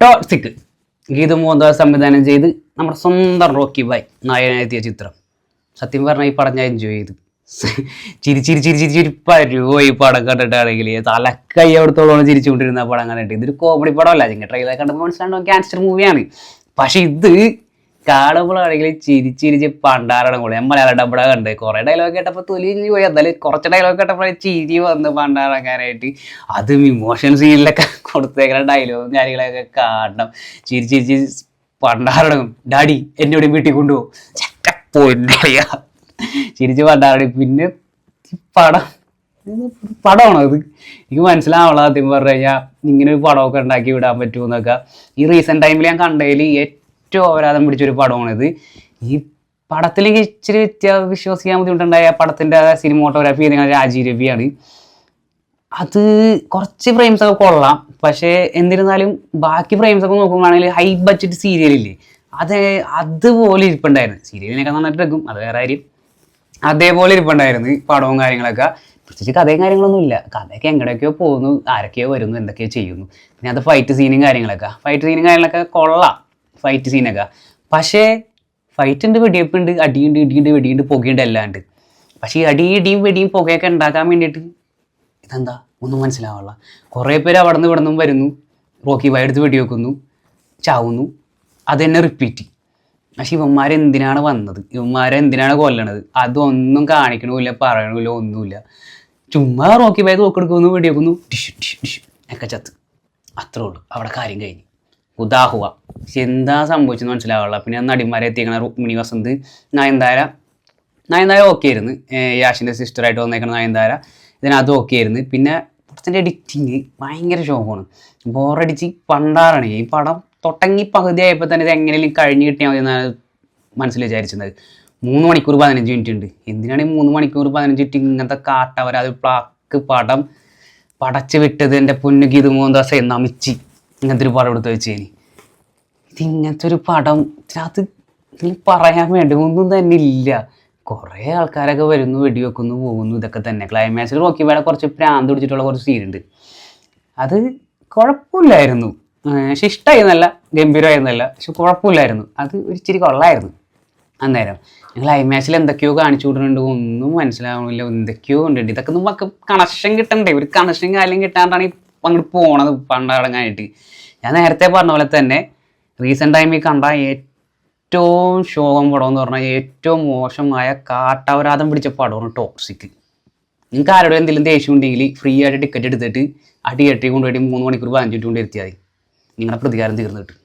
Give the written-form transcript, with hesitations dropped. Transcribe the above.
Toxic Geethu Mohandas സംവിധാനം ചെയ്ത് നമ്മുടെ സ്വന്തം റോക്കി ബായ് നായകനെത്തിയ ചിത്രം. സത്യം പറഞ്ഞാൽ ഈ പടം ഞാൻ എൻജോയ് ചെയ്തു. ചിരി ചിരി ചിരി ചിരി ചിരിപ്പോ ഈ പടം കണ്ടിട്ടാണെങ്കിൽ തലക്കൈ അവിടത്തോളം ചിരിച്ചുകൊണ്ടിരുന്ന പടം കണ്ടിട്ട്. ഇതൊരു കോമഡി പടമല്ല. നിങ്ങൾ ട്രെയിലർ കണ്ടപ്പോൾ മനസ്സിലാണ്ടോ ക്യാൻസർ മൂവിയാണ്. പക്ഷെ ഇത് കാണുമ്പോഴാണെങ്കിൽ ചിരിച്ചിരിച്ച് പണ്ടാറണം കൂടെ. ഞാൻ മലയാള ഡബ്ബട കണ്ട് കുറേ ഡയലോഗ് കേട്ടപ്പോൾ തൊലി പോയി. എന്നാലും കുറച്ച് ഡയലോഗ് കേട്ടപ്പോൾ ചിരി വന്ന് പണ്ടാറക്കാനായിട്ട്. അതും ഇമോഷൻ സീനിലൊക്കെ കൊടുത്തേക്കുന്ന ഡയലോഗും കാര്യങ്ങളൊക്കെ കാണണം. ചിരി ചിരിച്ച് പണ്ടാറണം. ഡാഡി എന്നോട് വീട്ടിൽ കൊണ്ടുപോകും പോയിട്ടറിയാ ചിരിച്ച് പണ്ടാറണം. പിന്നെ പടമാണോ ഇത്? എനിക്ക് മനസ്സിലാവണം ആദ്യം പറഞ്ഞു കഴിഞ്ഞാൽ ഇങ്ങനെ ഒരു പടമൊക്കെ ഉണ്ടാക്കി വിടാൻ പറ്റുമെന്നൊക്കെ. ഈ റീസെന്റ് ടൈമിൽ ഞാൻ കണ്ടതിൽ ഏറ്റവും അപരാധം പിടിച്ചൊരു പടമാണിത്. ഈ പടത്തിലേക്ക് ഇച്ചിരി വിശ്വസിക്കാൻ ബുദ്ധിമുട്ടുണ്ടായ പടത്തിന്റെ സിനിമോട്ടോഗ്രാഫി ചെയ്ത രാജീവ് രവിയാണ്. അത് കുറച്ച് ഫ്രെയിംസ് ഒക്കെ കൊള്ളാം. പക്ഷേ എന്നിരുന്നാലും ബാക്കി ഫ്രെയിംസ് ഒക്കെ നോക്കുമ്പോഴാണെങ്കിൽ ഹൈ ബഡ്ജറ്റ് സീരിയലില്ലേ അതുപോലെ ഇരിപ്പുണ്ടായിരുന്നു. സീരിയലിനൊക്കെ നന്നായിട്ട് എടുക്കും, അത് വേറെ കാര്യം. അതേപോലെ ഇരിപ്പുണ്ടായിരുന്നു പടവും കാര്യങ്ങളൊക്കെ. പ്രത്യേകിച്ച് കഥയും കാര്യങ്ങളൊന്നും ഇല്ല. കഥയൊക്കെ എങ്ങടെയൊക്കെയോ പോകുന്നു, ആരൊക്കെയോ വരുന്നു, എന്തൊക്കെയോ ചെയ്യുന്നു. പിന്നെ അത് ഫൈറ്റ് സീനും കാര്യങ്ങളൊക്കെ കൊള്ളാം. ഫൈറ്റ് സീനൊക്കെ പക്ഷേ ഫൈറ്റുണ്ട്, വെടിവെപ്പുണ്ട്, അടിയുണ്ട്, ഇടിയുണ്ട്, വെടിയുണ്ട്, പുകയുണ്ട്, എല്ലാം ഉണ്ട്. പക്ഷേ ഈ ഇടിയും വെടിയും പുകയൊക്കെ ഉണ്ടാക്കാൻ വേണ്ടിയിട്ട് ഇതെന്താ ഒന്നും മനസ്സിലാവാനുള്ള. കുറേ പേര് അവിടെ നിന്ന് ഇവിടെ നിന്നും വരുന്നു, റോക്കി ബായ് എടുത്ത് വെടിവെക്കുന്നു, ചാവുന്നു, അത് തന്നെ റിപ്പീറ്റ്. പക്ഷെ ഇവന്മാരെന്തിനാണ് വന്നത്, ഇവന്മാരെന്തിനാണ് കൊല്ലണത്, അതൊന്നും കാണിക്കണമില്ല, പറയണമില്ല, ഒന്നുമില്ല. ചുമ്മാ റോക്കി ബായ് തോക്കെടുക്കുന്നു, വെടിവെക്കുന്നു, ഡിഷ് ഡിഷ് ഡിഷ് ഒക്കെ ചത്ത്. അത്രേ ഉള്ളൂ, അവിടെ കാര്യം കഴിഞ്ഞു. ഉദാഹുവ പക്ഷെ എന്താ സംഭവിച്ചെന്ന് മനസ്സിലാവുള്ള. പിന്നെ നടിമാരെ എത്തിക്കണ രുക്മിണി വസന്ത്, നയൻതാര ഓക്കെ ആയിരുന്നു. യാഷിൻ്റെ സിസ്റ്ററായിട്ട് വന്നേക്കണ നയൻതാര ഇതിനകത്ത് ഓക്കെ ആയിരുന്നു. പിന്നെ പടത്തിൻ്റെ എഡിറ്റിങ് ഭയങ്കര ഷോക്കാണ്, ബോറടിച്ച് പണ്ടാറാണ്. ഈ പടം തൊട്ടങ്ങി പകുതി ആയപ്പോൾ തന്നെ ഇത് എങ്ങനെയും കഴിഞ്ഞ് കിട്ടിയാൽ മതി എന്നാണ് മനസ്സിൽ വിചാരിച്ചത്. 3 മണിക്കൂർ 15 മിനിറ്റ് ഉണ്ട്. എന്തിനാണ് ഈ 3 മണിക്കൂർ 15 മിനിറ്റ് ഇങ്ങനത്തെ കാട്ടവർ അത് പ്ലാക്ക് പടം പടച്ച് വിട്ടത്? എൻ്റെ പൊന്നു ഗീതു മോഹൻദാസ് നമിച്ച് ഇങ്ങനത്തെ ഒരു പടം എടുത്ത് വെച്ചേന്. ഇതിങ്ങനത്തെ ഒരു പടം ഇതിനകത്ത് ഇതിൽ പറയാൻ വേണ്ടി ഒന്നും തന്നെ ഇല്ല. കുറേ ആൾക്കാരൊക്കെ വരുന്നു, വെടിവെക്കുന്നു, പോകുന്നു, ഇതൊക്കെ തന്നെ. ക്ലൈമാക്സിൽ റോക്കി ബായുടെ കുറച്ച് പ്രാന്ത് പിടിച്ചിട്ടുള്ള കുറച്ച് സീനുണ്ട്. അത് കുഴപ്പമില്ലായിരുന്നു. പക്ഷെ ഇഷ്ടമായിരുന്നല്ല, ഗംഭീരമായിരുന്നല്ല, പക്ഷെ കുഴപ്പമില്ലായിരുന്നു. അത് ഒരിച്ചിരി കൊള്ളായിരുന്നു അന്നേരം. ക്ലൈമാക്സിൽ എന്തൊക്കെയോ കാണിച്ചു വിടുന്നുണ്ട്, ഒന്നും മനസ്സിലാവണില്ല, എന്തൊക്കെയോ ഉണ്ട്. ഇതൊക്കെ നമുക്ക് കണക്ഷൻ കിട്ടണ്ടേ? ഒരു കണക്ഷൻ കാര്യം കിട്ടാണ്ടാണ് ഈ അങ്ങോട്ട് പോണത് പണ്ടടങ്ങാനായിട്ട്. ഞാൻ നേരത്തെ പറഞ്ഞ പോലെ തന്നെ റീസെൻ്റ് ടൈമിൽ കണ്ട ഏറ്റവും ശോകം പടം എന്ന് പറഞ്ഞാൽ ഏറ്റവും മോശമായ കാട്ടവരാധം പിടിച്ച പടമാണ് ടോക്സിക്. നിങ്ങൾക്ക് ആരോടും എന്തെങ്കിലും ദേഷ്യം ഉണ്ടെങ്കിൽ ഫ്രീ ആയിട്ട് ടിക്കറ്റ് എടുത്തിട്ട് അടി കൊണ്ടുപോയിട്ട് 3 മണിക്കൂർ 15 മിനിറ്റ് കൊണ്ട് എത്തിയാൽ മതി. നിങ്ങളുടെ പ്രതികാരം തീർന്നു കിട്ടും.